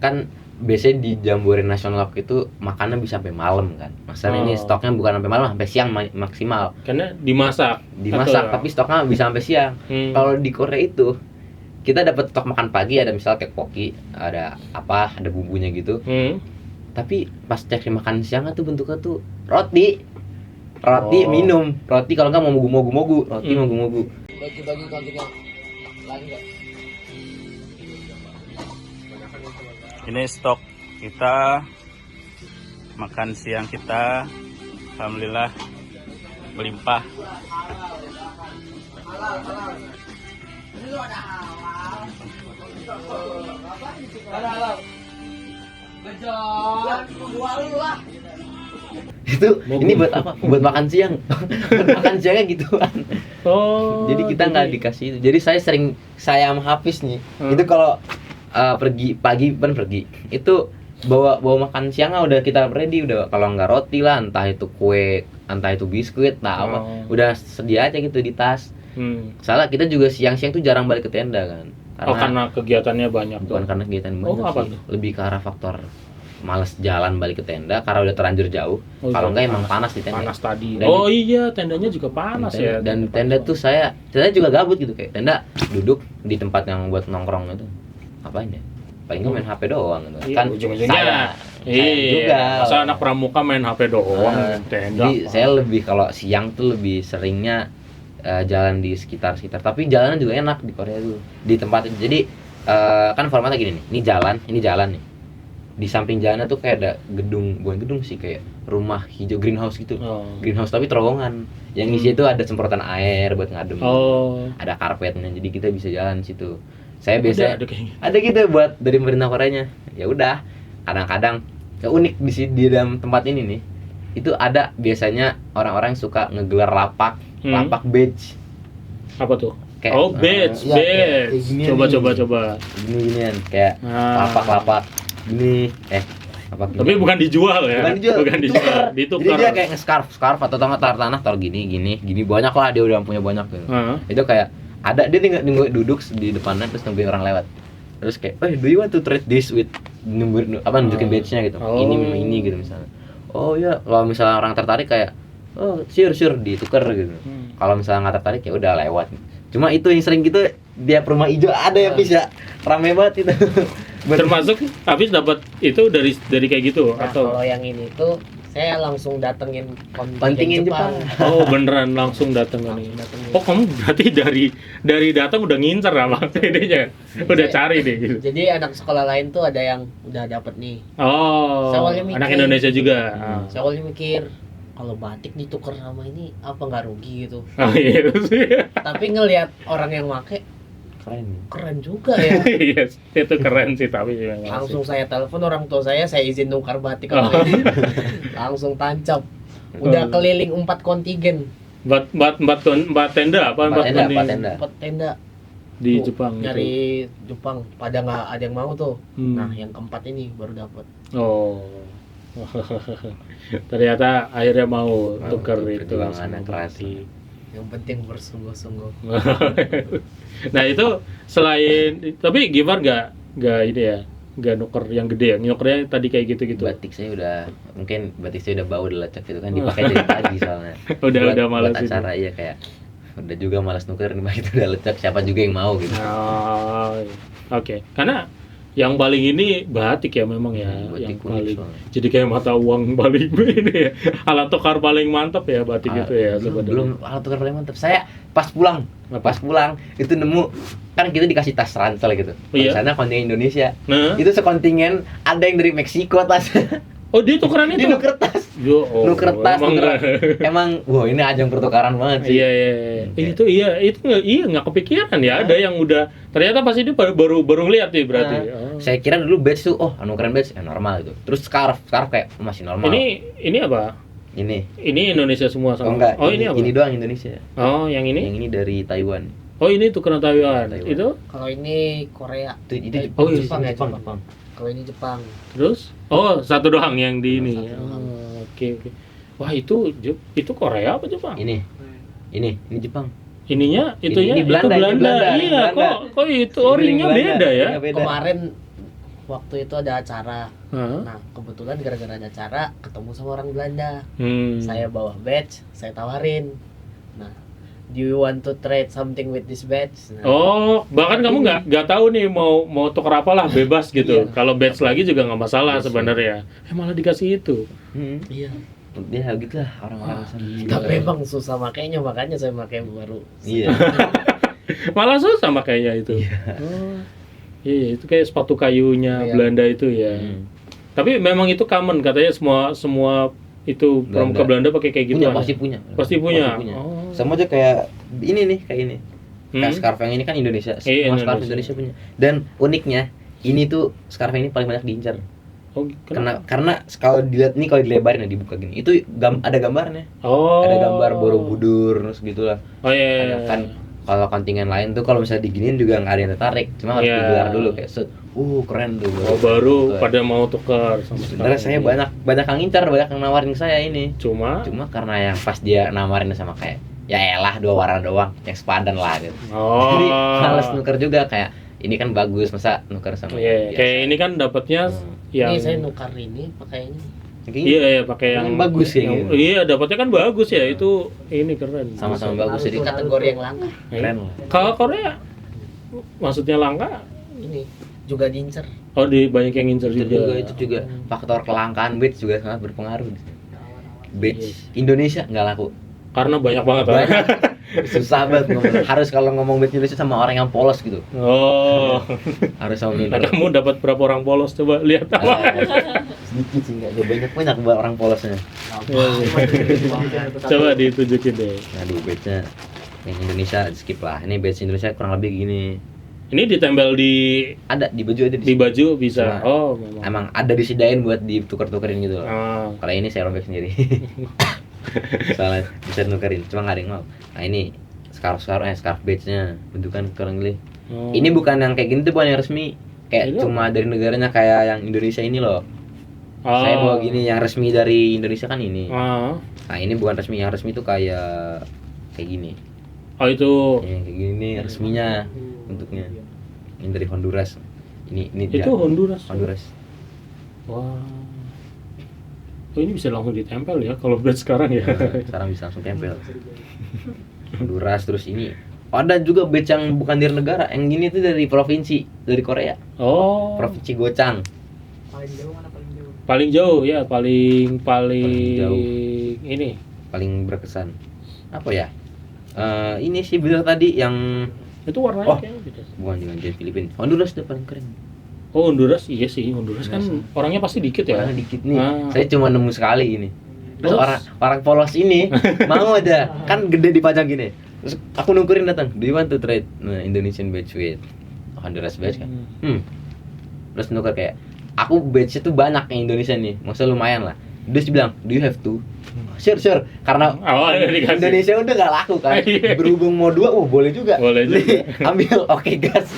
kan biasanya di Jambore Nasional itu makannya bisa sampai malam kan. Masalahnya ini stoknya bukan sampai malam, sampai siang maksimal. Karena dimasak, tapi stoknya bisa sampai siang. Kalau di Korea itu kita dapat stok makan pagi, ada misal kayak poki, ada bumbunya gitu. Tapi pas cek makan siang tuh bentuknya tuh roti minum, roti kalau nggak mau mogu-mogu, roti mogu-mogu. Bagi-bagi kontingen lain nggak? Ini stok kita, makan siang kita, alhamdulillah melimpah. Itu ini buat apa? Buat makan siang. Buat makan siangnya gituan. Jadi kita nggak dikasih itu. Jadi saya sama Hafiz nih. Itu kalau pergi pagi itu bawa makan siangnya udah kita ready, udah kalau nggak roti lah, entah itu kue, entah itu biskuit, udah sedia aja gitu di tas. Soalnya kita juga siang-siang tuh jarang balik ke tenda kan. Karena kegiatannya banyak. Bukan karena kegiatan banyak sih. Lebih ke arah faktor males jalan balik ke tenda karena udah terlanjur jauh. Kalau enggak emang panas di tenda. Panas tadi. Dan iya, tendanya juga panas ya. Dan tenda tuh saya juga gabut gitu, kayak tenda duduk di tempat yang buat nongkrong itu. Apain ya? Paling main HP doang gitu. Iya, Kan ujung-ujungnya saya juga. Masa anak pramuka main HP doang tenda. Jadi saya lebih kalau siang tuh lebih seringnya jalan di sekitar. Tapi jalannya juga enak di Korea tuh. Di tempat itu. Jadi kan formatnya gini nih. Ini jalan nih. Di samping jalannya tuh kayak ada bukan gedung sih, kayak rumah hijau, greenhouse gitu. Greenhouse tapi terowongan. Yang isi itu ada semprotan air buat ngadem. Ada karpetnya, jadi kita bisa jalan situ. Saya biasa ada gitu buat dari pemerintah Koreanya. Ya udah, kadang-kadang unik di dalam tempat ini nih. Itu ada biasanya orang-orang yang suka ngegelar lapak badge. Apa tuh? Kayak, badge. Coba. Ginian kayak lapak gini. Tapi bukan dijual ya. Bukan dijual. Ditukar. Jadi dia kayak nge-scarf atau tanah gini banyak lah, dia udah punya banyak gitu. Itu kayak ada dia tinggal duduk di depannya terus nungguin orang lewat. Terus kayak, do you want to trade this with nunjukin badge-nya gitu. Ini gitu misalnya. Oh ya, kalau misalnya orang tertarik kayak sure ditukar gitu. Kalau misalnya nggak tertarik ya udah lewat. Cuma itu yang sering gitu dia rumah hijau ada ya bisa rame banget itu. Termasuk habis dapat itu dari kayak gitu Nah, atau kalau yang ini tuh saya langsung datengin Kontingen Jepang. oh beneran langsung datang kan ini. Datengin. Oh kamu berarti dari datang udah ngincer apa ininya, udah cari deh gitu. Jadi anak sekolah lain tuh ada yang udah dapet nih. Oh Saya awalnya mikir. anak Indonesia juga. Saya awalnya mikir kalau batik ditukar sama ini apa nggak rugi gitu. Oh iya sih. Tapi ngelihat orang yang make Keren. keren juga ya. Yes, itu keren sih tapi memang sih. Langsung saya telepon orang tua saya izin nukar batik Oh. sama ini. Langsung tancap. Udah Oh. keliling 4 kontingen, Empat tenda apa Empat tenda, kontingen? empat tenda. 4 tenda Di Tuh, Jepang gitu. nyari Jepang. Pada nggak ada yang mau tuh. Hmm. Nah, yang keempat ini baru dapat. Oh. Ternyata akhirnya mau tukar itu perjuangan sama yang keras. batik. Yang penting bersungguh-sungguh. Nah itu selain tapi Gimar nggak ini ya nggak nuker yang gede ya nukernya tadi kayak gitu-gitu. Batik saya udah mungkin batik saya udah bau udah lecek gitu kan dipakai dari pagi soalnya. Udah malas buat itu. acara iya kayak udah juga malas nuker nih itu udah lecek siapa juga yang mau gitu. Oh, oke. Karena yang paling ini batik ya memang ya, Batik yang unik paling. soalnya. Jadi kayak mata uang paling ini ya. Alat tukar paling mantap ya batik itu ya sebenarnya. belum alat tukar paling mantap. Saya pas pulang itu nemu kan kita dikasih tas ransel gitu. Iya. Di sana kontingen Indonesia. Nah, Itu sekontingen ada yang dari Meksiko tas. oh dia tukeran itu. Dia nuker tas. Yo, oh, Nuker tas, emang nuker- nggak- Emang wah ini ajang pertukaran banget sih. Iya iya. Iya. Itu nggak kepikiran ya ada yang udah ternyata pas itu baru lihat nih berarti. Nah, Oh. Saya kira dulu badge tuh nukeran badge normal gitu. Terus scarf kayak masih normal. Ini apa? Ini. Ini Indonesia semua Oh sama. enggak, Oh ini apa? Ini doang Indonesia. Oh yang Yang ini? ini dari Taiwan. Oh ini tukeran Taiwan. Taiwan. Itu Kalau ini Korea. Itu Oh, iya, Jepang ya, Jepang. Jepang. Kalau ini Jepang. terus? Oh satu doang yang di ini. Satu doang. Oh, oke. Wah itu Korea apa Jepang? Ini Jepang. Ininya itunya Ini Belanda, itu ini Belanda. Belanda, ini Iya Belanda. kok itu Ini orinya Belanda. beda ya? Iya, beda. Kemarin waktu itu ada acara. Hah? Nah, kebetulan gara-gara ada acara ketemu sama orang Belanda. Hmm. Saya bawa badge, saya tawarin. Nah, do you want to trade something with this badge? Nah, Oh, bahkan kamu nggak tahu nih mau tukar apa lah bebas gitu. Iya. Kalau badge lagi juga nggak masalah Iya sih. sebenarnya. Malah dikasih itu. iya. Dia gitu lah orang-orang sana. Tapi emang susah makainya saya pakai baru. Iya. Malah susah makanya itu. Oh. Iya, itu kayak sepatu kayunya Iya. Belanda itu ya. Hmm. Tapi memang itu common katanya semua itu pramuka Belanda pakai kayak gitu. Punya pasti punya. Pasti punya. Pasti Oh. Sama aja kayak ini nih, kayak ini. Kayak Hmm. scarf yang ini kan Indonesia. Iya, Semua scarf Indonesia. Indonesia punya. Dan uniknya ini tuh scarf ini paling banyak diincar. Oh, kenapa? Karena kalau dilihat nih kalau dilebarin ya dibuka gini. Itu ada gambarnya. Oh. Ada gambar Borobudur terus gitulah. Oh iya. Ada kan kalau kontingen lain tuh kalau misalnya diginiin juga nggak ada yang tertarik. Cuma harus Iya. digelar dulu kayak set. Keren tuh. Oh, baru Tuh. pada mau tukar sama Sebenarnya saya sekarang. banyak yang ngincar, banyak yang nawarin saya ini. Cuma Karena yang pas dia nawarin sama kayak ya elah 2 warna doang, yang sepadan lah gitu. oh. Jadi males nuker juga kayak ini kan bagus masa nuker sama Iya, yang biasa. kayak ini kan dapatnya yang Ini saya nukar ini pakai ini. Yang kayak iya ya pakai yang Yang bagus ya, gitu. Iya, dapatnya kan bagus ya. Itu ini keren. Sama-sama bagus Harus jadi di kategori yang langka. keren lah. Kalau Korea maksudnya langka? Ini juga diincer. Oh, banyak yang ngincer Itu juga faktor kelangkaan badge juga sangat berpengaruh. Badge Iya. Indonesia nggak laku. Karena banyak banget. Banyak. Susah banget ngomong. Harus kalau ngomong badge Indonesia sama orang yang polos gitu. Oh. Harus sama Nah, bener. kamu dapat berapa orang polos coba lihat apa? Sedikit sih nggak banyak buat orang polosnya. Coba ditunjukin deh. Nah di badge-nya yang Indonesia skip lah. Ini badge Indonesia kurang lebih gini. Ini ditempel di Ada di baju ada di baju bisa. Cuma, Oh, memang. Emang ada disediain buat ditukar-tukerin gitu loh. Ah. Kalau ini saya robek sendiri. Soalnya bisa nukerin, cuma nggak ada yang mau. Nah ini scarf badge-nya bentukan kurang lebih. Oh. Ini bukan yang kayak gini tuh bukan yang resmi. Kayak Ini cuma dari negaranya kayak yang Indonesia ini loh. Oh. Saya bawa gini yang resmi dari Indonesia kan ini. Ah. Nah ini bukan resmi, yang resmi tuh kayak gini. Oh, itu Yang kayak gini nih resminya bentuknya. Ini dari Honduras. Ini itu dia. Honduras. Honduras. Wah. Oh, ini bisa langsung ditempel ya kalau buat sekarang ya. Sekarang bisa langsung tempel. Honduras terus ini Ada juga batch yang bukan dari negara, yang ini tuh dari provinsi, dari Korea. Oh. Provinsi Gochang. Paling jauh mana paling jauh? Paling jauh ya, paling jauh. ini. Paling berkesan. Apa ya? Ini sih bener tadi yang Itu warnanya Oh. kayaknya beda. bukan dari Filipina. Honduras udah paling keren. Oh, Honduras iya sih, Honduras kan orangnya pasti dikit ya. Orangnya dikit nih. Ah. Saya cuma nemu sekali ini. Terus Terus? orang polos ini mau aja, kan gede dipajang gini. Terus aku nukerin datang, do you want to trade Indonesian badge with Honduras badge kan? Terus nuker kayak, aku badge itu banyak yang Indonesia nih, maksudnya lumayan lah. Terus dia bilang, do you have to? Sure, karena Oh, dikasih. Indonesia udah gak laku kan. Iya. Berhubung mau 2, boleh juga. Boleh juga. Ambil, oke gas.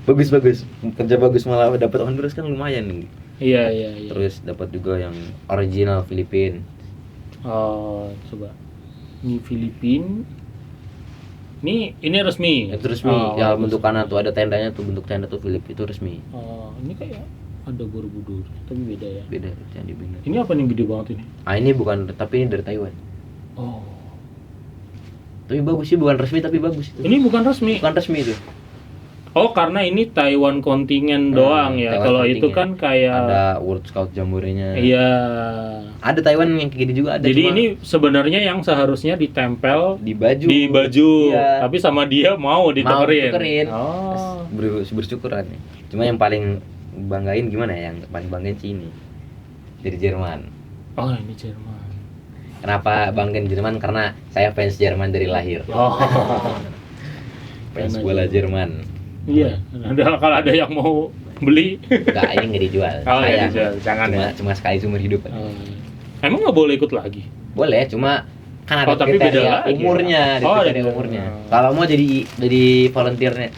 Bagus. Kerja bagus malah dapat Honduras kan lumayan nih. Iya. Terus dapat juga yang original Filipin. Oh, coba. Ini Filipin. Ini resmi. Itu resmi. Oh, Ya bagus. bentuk kanan tuh ada tendanya tuh, bentuk tenda tuh Filip itu resmi. Oh, ini kayak ada Borobudur, tapi beda ya. Beda Candi Bener. Ini apa nih gede banget ini? Ini bukan, tapi ini dari Taiwan. Oh. Tapi bagus sih, bukan resmi tapi bagus itu. Ini bukan resmi. Bukan resmi itu. Oh, karena ini Taiwan kontingen doang ya. Taiwan Kalau kontingen. itu kan kayak Ada World Scout Jamboree-nya. Iya. Ada Taiwan yang kayak gitu juga ada. Jadi cuma ini sebenarnya yang seharusnya ditempel di baju. di baju, Iya. tapi sama dia mau ditukerin. ditukerin. Oh. Bersyukuran nih. Cuma yang paling banggain gimana ya? Yang paling banggain sih ini. Dari Jerman. Oh, ini Jerman. Kenapa banggain Jerman? Karena saya fans Jerman dari lahir. Oh. Fans Karena bola Jerman. Jerman. Iya. Kalau ada yang mau beli. Enggak, ini nggak dijual. Oh, nggak Sayang. dijual. Jangan cuma, ya. cuma sekali seumur hidup. Oh. Emang nggak boleh ikut lagi? Boleh, cuma kan ada Oh, tapi beda kriteria lagi. umurnya, ada Oh, kriteria ada. umurnya. Kalau mau jadi volunteernya,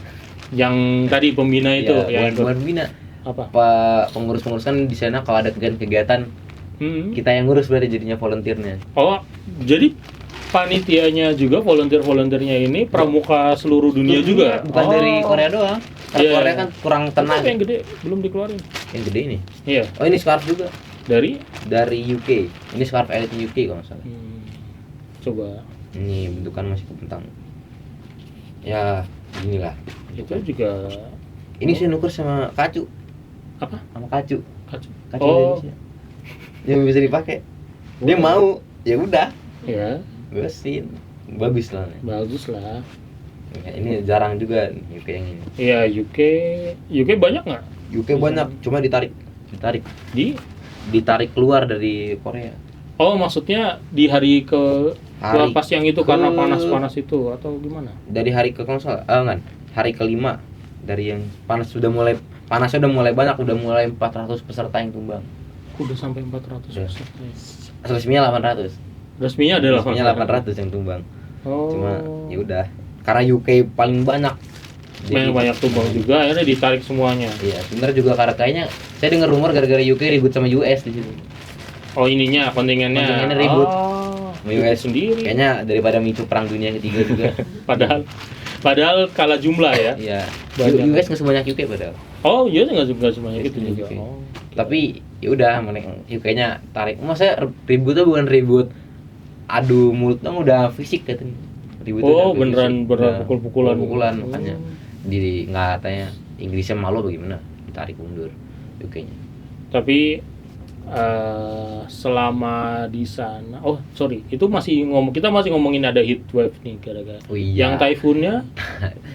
Yang tadi pembina itu ya, yang bukan ikut bina. apa? Pengurus-pengurus kan di sana kalau ada kegiatan kita yang ngurus berarti jadinya volunteernya. Oh, jadi panitianya juga volunteernya ini pramuka seluruh dunia juga. Bukan Oh. dari Korea doang. Karena Iya. Korea kan kurang Tapi tenang. yang gede belum dikeluarin. Yang gede ini. Iya, Oh, ini scarf juga dari dari UK. Ini scarf elite UK kalau nggak salah. coba Ini bentukan masih kebentang. Ya, inilah. itu juga Ini saya nuker sama kacu, apa? sama kacu Kacu. Indonesia. Yang bisa dipakai. Dia mau, ya udah, Ya, beresin. Bagus lah. bagus lah. Ya, ini jarang juga UK yang ini. Iya, UK banyak nggak UK banyak, cuma ditarik di? ditarik keluar dari Korea. Oh, maksudnya di hari ke Hari pas yang itu ke- karena panas itu atau gimana? Dari hari ke konsul, enggak, hari kelima dari yang panasnya udah mulai banyak, udah mulai 400 peserta yang tumbang. Udah sampai 400 Udah. peserta. Resminya 800. Resminya adalah Resminya 800 yang tumbang. Oh. Cuma ya udah, karena UK paling banyak. banyak tumbang juga, akhirnya ditarik semuanya. Iya, sebenarnya juga karena kayaknya saya dengar rumor gara-gara UK ribut sama US di situ. Oh, ininya kontingennya. Kontingennya ribut. Oh, Sama ribut US sendiri. Kayaknya daripada micu perang dunia ketiga juga. Padahal kalah jumlah ya. Iya. Banyak. US nggak sebanyak UK padahal. Oh, iya nggak semuanya itu juga. UK. Oh. Tapi ya udah, UK-nya tarik. Maksudnya ributnya bukan ribut adu mulut dong, udah fisik katanya. Ributnya Oh, udah beneran fisik. Udah pukul-pukulan. pukul-pukulan, Oh. makanya di nggak katanya Inggrisnya malu bagaimana ditarik mundur UK-nya. Tapi selama di sana, oh sorry, itu kita masih ngomongin ada heat wave nih gara-gara. Oh iya. Yang typhoonnya,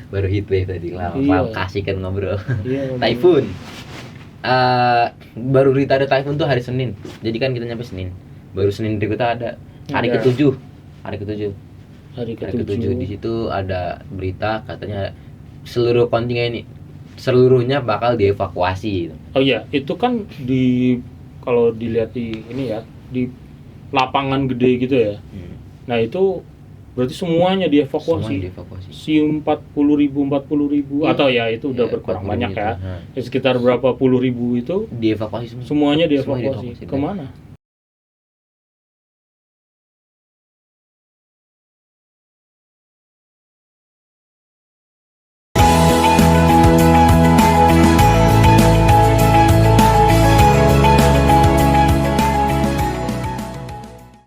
Baru heatwave tadi lah, Iya. kasih kan ngobrol. iya, Typhoon. Baru berita ada typhoon tuh hari Senin. Jadi kan kita nyampe Senin. Baru Senin berita ada hari Iya. ke-7. Hari ke-7. hari Hari ke-7 di ke-7. situ ada berita katanya seluruh kontingen ini seluruhnya bakal dievakuasi. Oh iya, itu kan kalau dilihat di ini ya, di lapangan gede gitu ya. Nah, itu berarti semuanya Semua dievakuasi. dievakuasi. Si 40.000 atau ya itu udah Ya, berkurang 40.000 banyak itu. ya. Nah, Sekitar berapa puluh ribu itu dievakuasi semua. semuanya Semuanya dievakuasi. dievakuasi. Kemana?